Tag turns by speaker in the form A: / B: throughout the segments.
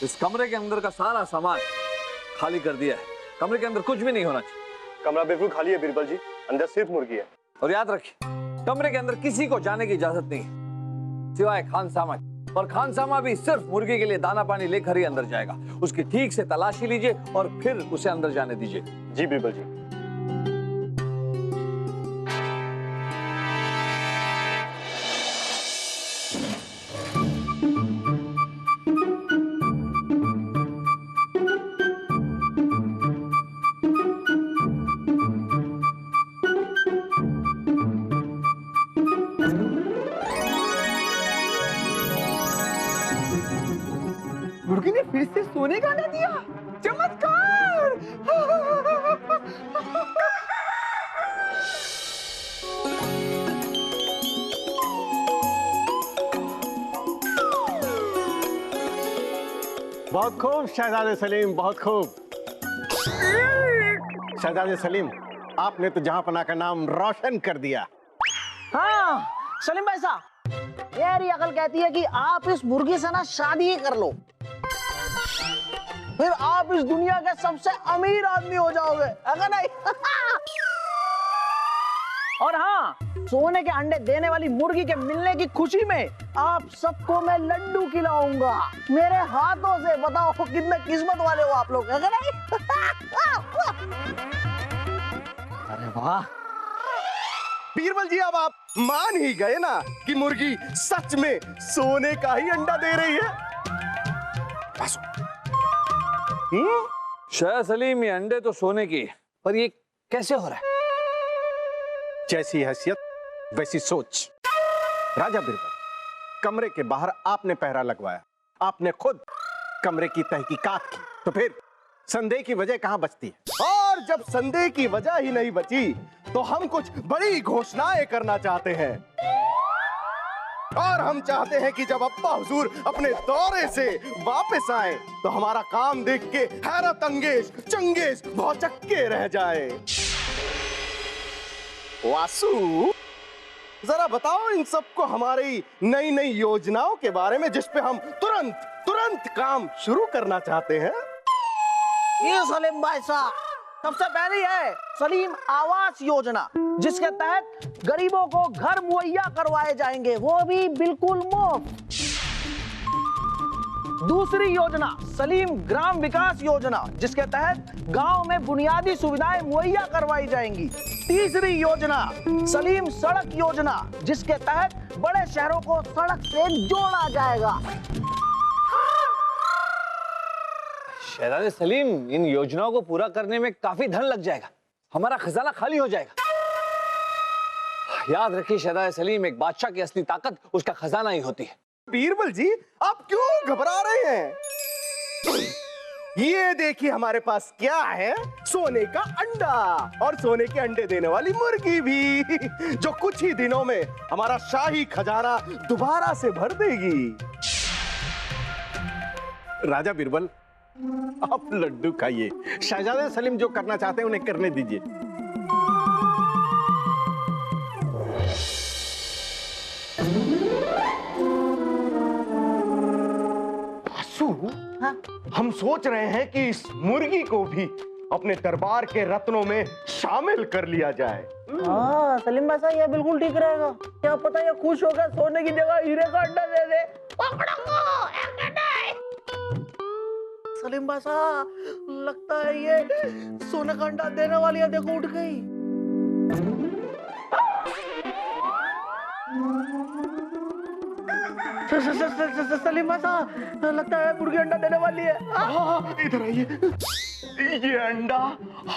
A: इस कमरे के अंदर का सारा सामान खाली कर दिया है। कमरे के अंदर कुछ भी नहीं होना चाहिए।
B: कमरा बिल्कुल खाली है बीरबल जी, अंदर सिर्फ मुर्गी है।
A: और याद रखिए, कमरे के अंदर किसी को जाने की इजाजत नहीं है सिवाय खानसामा की। और खानसामा भी सिर्फ मुर्गी के लिए दाना पानी लेकर ही अंदर जाएगा। उसकी ठीक से तलाशी लीजिए और फिर उसे अंदर जाने दीजिए।
B: जी बीरबल जी।
C: मुर्गी ने फिर से सोने का अंडा दिया। चमत्कार!
D: बहुत खूब शहजादे सलीम, बहुत खूब। शहजादे सलीम, आपने तो जहां पना का नाम रोशन कर दिया।
E: हाँ सलीम भाई साहब, मेरी अकल कहती है कि आप इस मुर्गी से ना शादी ही कर लो, फिर आप इस दुनिया के सबसे अमीर आदमी हो जाओगे, अगर नहीं। और हाँ, सोने के अंडे देने वाली मुर्गी के मिलने की खुशी में आप सबको मैं लड्डू खिलाऊंगा मेरे हाथों से। बताओ कितने किस्मत वाले हो आप लोग, अगर नहीं।
C: अरे वाह बीरबल जी, अब आप मान ही गए ना कि मुर्गी सच में सोने का ही अंडा दे रही है।
A: शाह सलीम, ये अंडे तो सोने की, पर ये कैसे हो रहा है?
D: जैसी हैसियत वैसी सोच। राजा बीरबल, कमरे के बाहर आपने पहरा लगवाया, आपने खुद कमरे की तहकीकात की, तो फिर संदेह की वजह कहां बचती है?
C: और जब संदेह की वजह ही नहीं बची तो हम कुछ बड़ी घोषणाएं करना चाहते हैं। और हम चाहते हैं कि जब अब्बा हुजूर अपने दौरे से वापस आए तो हमारा काम देख के हैरत अंगेज चंगेज भौचक्के रह जाए। वासु, जरा बताओ इन सबको हमारी नई नई योजनाओं के बारे में, जिस पे हम तुरंत तुरंत काम शुरू करना चाहते हैं।
E: ये सलीम भाई साहब, सबसे पहली है सलीम आवास योजना, जिसके तहत गरीबों को घर मुहैया करवाए जाएंगे, वो भी बिल्कुल मुफ्त। दूसरी योजना सलीम ग्राम विकास योजना, जिसके तहत गांव में बुनियादी सुविधाएं मुहैया करवाई जाएंगी। तीसरी योजना सलीम सड़क योजना, जिसके तहत बड़े शहरों को सड़क से जोड़ा जाएगा।
A: शहजादे सलीम, इन योजनाओं को पूरा करने में काफी धन लग जाएगा, हमारा खजाना खाली हो जाएगा। याद रखिए शहजादे सलीम, एक बादशाह की असली ताकत उसका खजाना ही होती है।
C: बीरबल जी, आप क्यों घबरा रहे हैं? ये देखिए हमारे पास क्या है, सोने का अंडा और सोने के अंडे देने वाली मुर्गी भी, जो कुछ ही दिनों में हमारा शाही खजाना दोबारा से भर देगी।
D: राजा बीरबल, आप लड्डू खाइए, शहजादे सलीम जो करना चाहते हैं उन्हें करने दीजिए।
E: हाँ?
C: हम सोच रहे हैं कि इस मुर्गी को भी अपने दरबार के रत्नों में शामिल कर लिया जाए।
E: हाँ सलीम भाई साहब, ये बिल्कुल ठीक रहेगा। क्या पता ये खुश होकर सोने की जगह हीरे का अंडा दे दे। सलीम भाई साहब, लगता है ये सोने का अंडा देने वाली है, देखो उठ गई। सलीम भाई साहब, लगता है मुर्गी अंडा देने वाली है।
C: इधर आइए, ये अंडा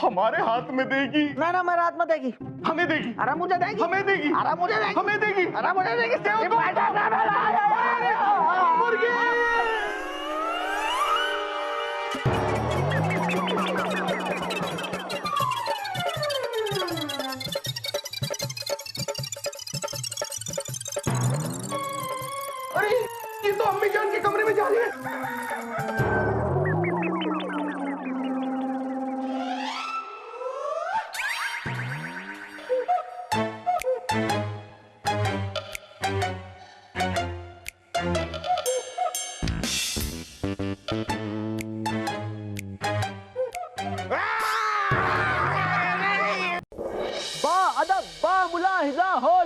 C: हमारे हाथ में देगी।
E: ना ना, मेरे हाथ में देगी।
C: हमें देगी।
E: अरे मुझे देगी।
C: हमें देगी।
E: अरे मुझे देगी।
C: हमें देगी।
E: अरे मुझे देगी।
C: मुर्गी। अरे ये तो अम्मी जान के कमरे में जा रही है।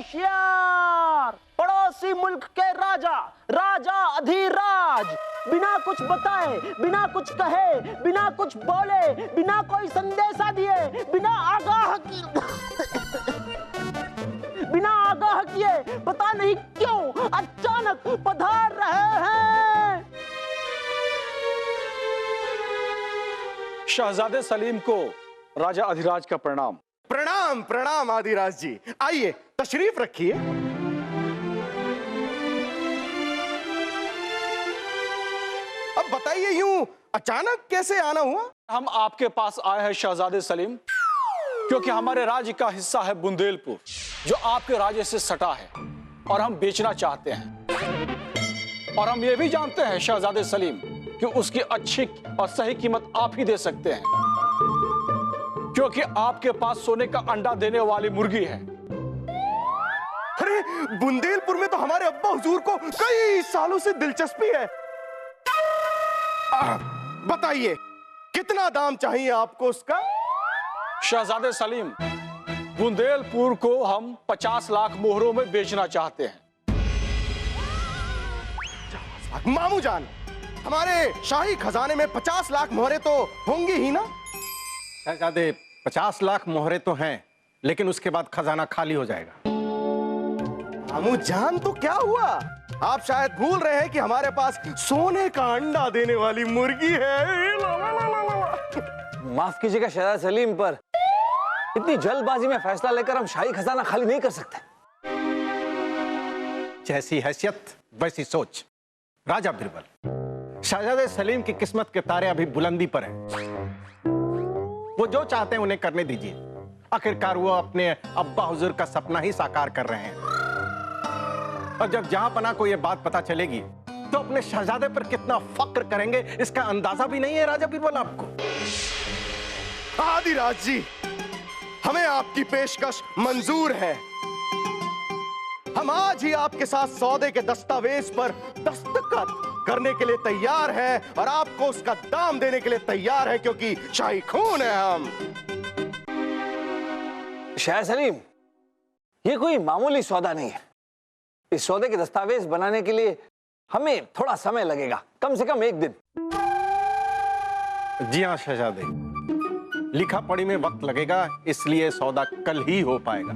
E: होशियार, पड़ोसी मुल्क के राजा, राजा अधिराज, बिना कुछ बताए, बिना कुछ कहे, बिना कुछ बोले, बिना कोई संदेशा दिए, बिना आगाह किए पता नहीं क्यों अचानक पधार रहे हैं।
F: शहजादे सलीम को राजा अधिराज का प्रणाम।
C: प्रणाम प्रणाम आदिराज जी, आइए तशरीफ रखिए। अब बताइए यूं अचानक कैसे आना हुआ?
F: हम आपके पास आए हैं शहजादे सलीम, क्योंकि हमारे राज्य का हिस्सा है बुंदेलपुर, जो आपके राज्य से सटा है और हम बेचना चाहते हैं। और हम ये भी जानते हैं शहजादे सलीम कि उसकी अच्छी और सही कीमत आप ही दे सकते हैं, क्योंकि आपके पास सोने का अंडा देने वाली मुर्गी है।
C: अरे बुंदेलपुर में तो हमारे अब्बा हुजूर को कई सालों से दिलचस्पी है। बताइए कितना दाम चाहिए आपको उसका?
F: शहजादे सलीम, बुंदेलपुर को हम 50 लाख मोहरों में बेचना चाहते हैं।
C: मामू जान, हमारे शाही खजाने में 50 लाख मोहरे तो होंगी ही ना?
D: शहजादे 50 लाख मोहरे तो हैं, लेकिन उसके बाद खजाना खाली हो जाएगा।
C: मामू जान तो क्या हुआ? आप शायद भूल रहे हैं कि हमारे पास सोने का अंडा देने वाली मुर्गी है।
A: माफ कीजिएगा शहजादा सलीम, पर इतनी जल्दबाजी में फैसला लेकर हम शाही खजाना खाली नहीं कर सकते।
D: जैसी हैसियत वैसी सोच। राजा बिरबल, शहजादे सलीम की किस्मत के तारे अभी बुलंदी पर हैं। वो जो चाहते हैं उन्हें करने दीजिए। आखिरकार वो अपने अब्बा हुजूर का सपना ही साकार कर रहे हैं। और जब जहां पना को ये बात पता चलेगी तो अपने शहजादे पर कितना फक्र करेंगे, इसका अंदाजा भी नहीं है राजा बिरबल आपको।
C: आदिराज जी, हमें आपकी पेशकश मंजूर है। हम आज ही आपके साथ सौदे के दस्तावेज पर दस्तखत करने के लिए तैयार हैं और आपको उसका दाम देने के लिए तैयार हैं, क्योंकि शाही खून है हम।
A: शाह सलीम, ये कोई मामूली सौदा नहीं है। इस सौदे के दस्तावेज बनाने के लिए हमें थोड़ा समय लगेगा, कम से कम 1 दिन।
D: जी हाँ शहजादे, लिखा पढ़ी में वक्त लगेगा, इसलिए सौदा कल ही हो पाएगा।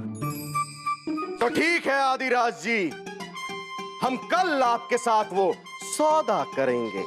C: तो ठीक है आदिराज जी, हम कल आपके साथ वो सौदा करेंगे।